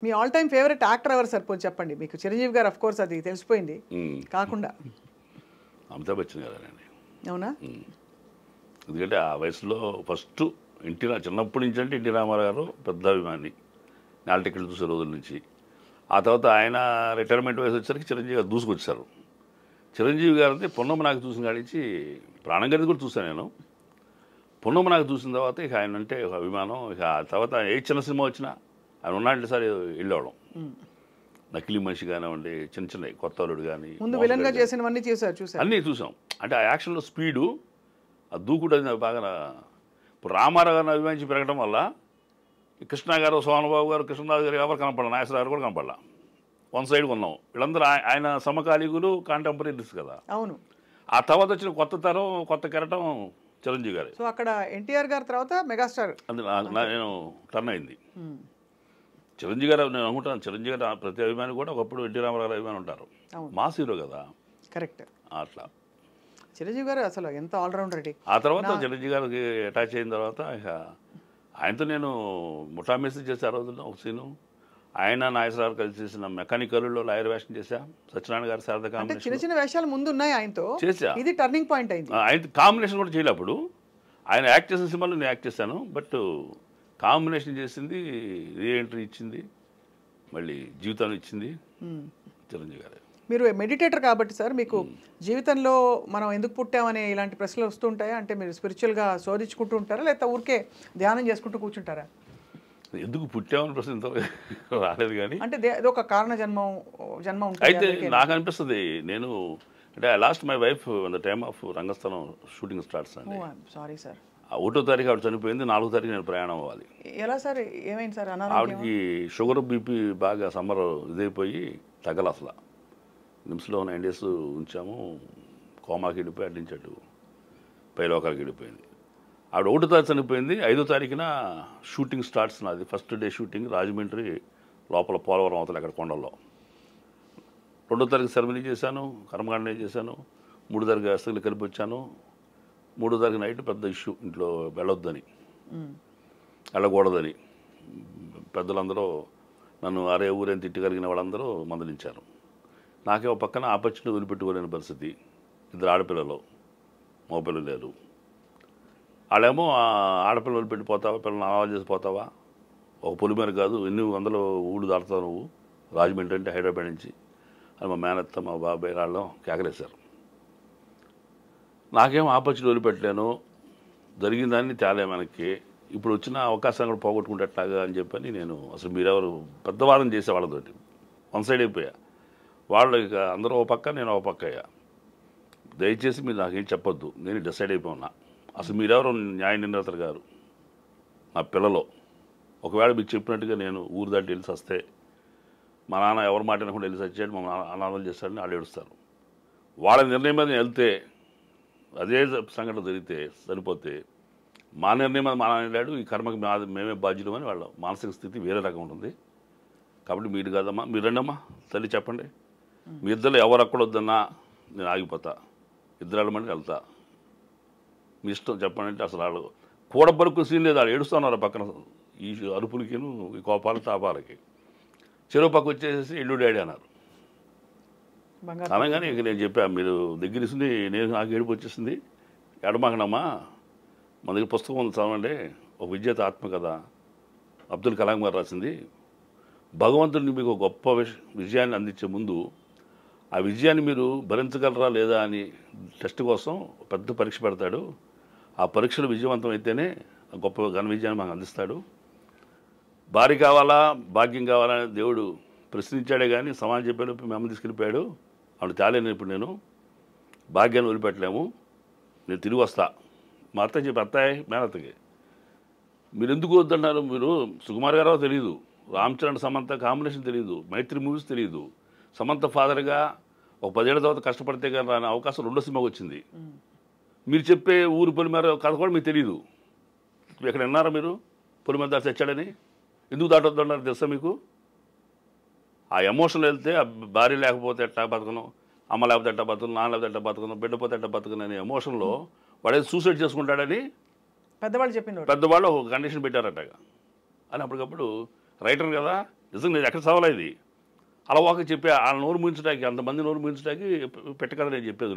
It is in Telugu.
Me all time favourite actor ఎవరు సార్ పోనీ చెప్పండి. మీకు చిరంజీవి గారు ఆఫ్ కోర్స్ అది తెలిసిపోయింది కాకుండా అమితాబ్ బచ్చన్ గారేనండి. అవునా? ఎందుకంటే ఆ వయసులో ఫస్ట్ చిన్నప్పటి నుంచి అంటే ఎన్టీ రామారావు గారు పెద్ద అభిమాని, నేల టికెట్లు చూసే రోజుల నుంచి. ఆ తర్వాత ఆయన రిటైర్మెంట్ వయసు వచ్చేసరికి చిరంజీవి గారు దూసుకొచ్చారు. చిరంజీవి గారిని పున్నమ్మ నాకు చూసిన కాడి నుంచి ప్రాణం గది కూడా చూశాను నేను. పున్నమ్మ నాకు చూసిన తర్వాత ఇక ఆయన అంటే ఒక అభిమానం. ఇక ఆ తర్వాత ఏ చిన్న సినిమా వచ్చినా ఆయన ఉన్నాంటే సార్ వెళ్ళేవాళ్ళం. నకిలీ మనిషి కానివ్వండి, చిన్న చిన్నవి కొత్త అల్లుడు కానీ, ముందు విలన్ గా చేసినవన్నీ చూసారు అన్నీ చూసాం. అంటే ఆ యాక్షన్లో స్పీడు, ఆ దూకుడు అది నాకు బాగా. ఇప్పుడు రామారావు గారిని అభిమానించి పెరగడం వల్ల కృష్ణ గారు, సోమబాబు గారు, కృష్ణరాజు గారు ఎవరు కనపడాలి, నాగేశ్వరరావు గారు కూడా కనపడాల. వన్ సైడ్ ఉన్నాం. వీళ్ళందరూ ఆయన సమకాలీకులు, కాంటెంపరీస్ కదా. అవును. ఆ తర్వాత వచ్చిన కొత్త తరం, కొత్త కెరటం చిరంజీవి గారు. సో అక్కడ ఎన్టీఆర్ గారి తర్వాత మెగాస్టార్ నేను టర్న్ అయింది. చిరంజీవి గారు నేను అనుకుంటాను, చిరంజీవి గారు ప్రతి అభిమాని కూడా ఒకప్పుడు ఎన్టీ రామారావు గారు అభిమాని ఉంటారు. మాస్ హీరో కదా. కరెక్ట్. అట్లా చిరంజీవి గారు అసలు ఎంత ఆల్రౌండర్ రెడీ. ఆ తర్వాత చిరంజీవి గారికి అటాచ్ అయిన తర్వాత ఇక ఆయనతో నేను ముఠా మెసేజ్ చేసే ఆ రోజుల్లో ఒక సీను. ఆయన నాగేశ్వరరావు కలిసి చేసిన మెకానికల్లో లాయర్ వేషం చేశా. సత్యనారాయణ గారి శారద కాంబినేషన్. చిన్న చిన్న వేషాలు ముందు ఉన్నాయి ఆయనతో చేశా. ఇది టర్నింగ్ పాయింట్ అయింది. ఆయన కాంబినేషన్ కూడా చేయలే. అప్పుడు ఆయన యాక్ట్ చేసిన సినిమాలో నేను యాక్ట్ చేశాను. బట్ కాంబినేషన్ చేసింది, రీఎంట్రీ ఇచ్చింది, మళ్ళీ జీవితాన్ని ఇచ్చింది చిరంజీవి గారు. మీరు మెడిటేటర్ కాబట్టి సార్, మీకు జీవితంలో మనం ఎందుకు పుట్టామనే ఇలాంటి ప్రశ్నలు వస్తుంటాయా? అంటే మీరు స్పిరిచువల్గా శోధించుకుంటూ ఉంటారా, లేకపోతే ఊరికే ధ్యానం చేసుకుంటూ కూర్చుంటారా? ఎందుకు పుట్టామని ప్రశ్న ఇంత రాలేదు కానీ, అంటే ఒక కారణ జన్మ అయితే నాకు అనిపిస్తుంది. నేను అంటే I lost my wife the time of Rangasthalam shooting starts అండి. Sorry sir. 1వ తారీఖు ఆవిడ చనిపోయింది, 4వ తారీఖు నేను ప్రయాణం అవ్వాలి. ఎలా సార్, ఏమైంది సార్? ఆవిడకి షుగర్ బీపీ బాగా సమ్మర్ ఇదైపోయి తగ్గల. అసలు నిమ్స్లో 9 days ఉంచాము. కోమాకి వెళ్ళిపోయి అడ్డించాడు, పైలోకాలకి వెళ్ళిపోయింది. ఆవిడ 1వ తారీఖు చనిపోయింది. 5వ తారీఖున షూటింగ్ స్టార్ట్స్. నాది ఫస్ట్ డే షూటింగ్ రాజమండ్రి లోపల, పోలవరం అవతల అక్కడ కొండల్లో. 2వ తారీఖు సెరమనీ చేశాను, కర్మకాండ చేశాను. 3వ తారీఖు అస్తలు కలిపి వచ్చాను. 3వ తారీఖు నైట్ పెద్ద ఇష్యూ, ఇంట్లో వెళ్ళొద్దని, వెళ్ళకూడదని పెద్దలందరూ నన్ను అరే ఊరేని తిట్టగలిగిన వాళ్ళందరూ మందలించారు. నాకే ఒక పక్కన ఆపర్చునిటీ వదిలిపెట్టుకోలేని పరిస్థితి. 2 ఆడపిల్లలు, మగపిల్లలు లేరు. వాళ్ళేమో ఆడపిల్లలు వదిలిపెట్టిపోతావా, పిల్లల్ని ఆవాలు చేసిపోతావా, ఒక పొలిమేర కాదు ఎన్ని వందల ఊళ్ళు దాటుతావు నువ్వు, రాజమండ్రి అంటే హైదరాబాద్ నుంచి అని మా మేనత్త, మా బాబాయ్ వాళ్ళు కేకలేశారు. నాకేమో ఆపర్చునిటీ వదిలిపెట్టలేను, జరిగిన దాన్ని తేలే మనకి, ఇప్పుడు వచ్చిన అవకాశాన్ని కూడా పోగొట్టుకుంటేట్లాగా అని చెప్పని నేను అసలు మీరెవరు పెద్దవాదం చేసే వాళ్ళతోటి వన్ సైడ్ అయిపోయా. వాళ్ళు ఇక అందరూ ఒక పక్క, నేను ఒక పక్క అయ్యా. దయచేసి మీరు నాకేం చెప్పొద్దు, నేను డిసైడ్ అయిపోయినా. అసలు మీరెవరు న్యాయ నిర్ణేతలు గారు, నా పిల్లలు. ఒకవేళ మీకు చెప్పినట్టుగా నేను ఊరు దాటి వెళ్ళి వస్తే, మా నాన్న ఎవరి మాట వినకుండా వెళ్ళి వచ్చాడు, మా నాన్న అనాథలు చేస్తాడని వాళ్ళు ఏడుస్తారు. వాళ్ళ నిర్ణయం మీద వెళ్తే అదే సంఘటన జరిగితే సరిపోతే, మా నిర్ణయం మీద మా నాన్న వెళ్ళాడు, ఈ కర్మకి మేమే బాధ్యులమని వాళ్ళ మానసిక స్థితి వేరే రకం ఉంటుంది. కాబట్టి మీరు కాదమ్మా, మీరు రండమ్మా తల్లి చెప్పండి, మీ ఇద్దరు ఎవరు అక్కడొద్దన్నా నేను ఆగిపోతా, ఇద్దరు వెళ్ళమని వెళ్తా, మీ ఇష్టం చెప్పండి అంటే అసలు వాళ్ళు కూడబరుకు సీన్ లేదు. వాళ్ళు ఏడుస్తున్నారు పక్కన, ఈ అరుపులకిను ఈ కోపాలు తాపాలకి. చెరువు పక్క వచ్చేసి ఇల్లు డాడీ అన్నారు. అనగానే ఇక నేను చెప్పా, మీరు దగ్గర ఇస్తుంది, నేను నాకు ఏడుపు వచ్చేసింది, ఎడమాకనమ్మా, మన దగ్గర పుస్తకం ఉంది చదవండి, ఒక విజేత ఆత్మకథ అబ్దుల్ కలాం గారు రాసింది. భగవంతుడిని మీకు గొప్ప విజయాన్ని అందించే ముందు ఆ విజయాన్ని మీరు భరించగలరా లేదా అని టెస్ట్ కోసం పెద్ద పరీక్ష పెడతాడు. ఆ పరీక్షలు విజయవంతం అయితేనే గొప్ప ఘన విజయాన్ని మాకు అందిస్తాడు. భార్య కావాలా, భాగ్యం కావాలా అని దేవుడు ప్రశ్నించాడే కానీ సమాజం చెప్పేలోపు మేము తీసుకెళ్ళిపోయాడు. ఆవిడ తేలేను. ఇప్పుడు నేను భాగ్యాన్ని వదిలిపెట్టలేము, నేను తిరిగి వస్తా. మా అత్త చెప్పి, అత్తాయి మేనత్తకి మీరు ఎందుకు వద్దన్నారు, మీరు సుకుమార్ గారో తెలియదు, రామ్ చరణ్ సమంత కాంబినేషన్ తెలియదు, మైత్రి మూవీస్ తెలియదు, సమంత ఫాదర్గా ఒక 10 ఏళ్ల తర్వాత కష్టపడితే కానీ రాని అవకాశం 2వ సినిమాకి వచ్చింది. మీరు చెప్పే ఊరు పొలిమేర కథ కూడా మీకు తెలియదు. ఎక్కడ విన్నారా మీరు పొలిమేర దాటి తెచ్చాడని? ఎందుకు దాటొద్దు అన్నారు తెలుసా మీకు? ఆ ఎమోషన్లో వెళ్తే భార్య లేకపోతే ఎట్టా బతకను, అమ్మ లేకపోతే ఎట్టా బతకను, నాన్న లేకపోతే ఎట్టా బతకను, బిడ్డ పోతే ఎట్టా బతకను అనే ఎమోషన్లో వాడేది సూసైడ్ చేసుకుంటాడని పెద్దవాళ్ళు ఒక కండిషన్ పెట్టారట. అని అప్పటికప్పుడు రైటర్ కదా, నిజంగా నేను ఎక్కడ చదవలేదు ఇది. అలా ఒక చెప్పి ఆ నోరు ముయించడానికి అంతమంది నోరు ముయించడానికి పెట్టకదా నేను చెప్పేది.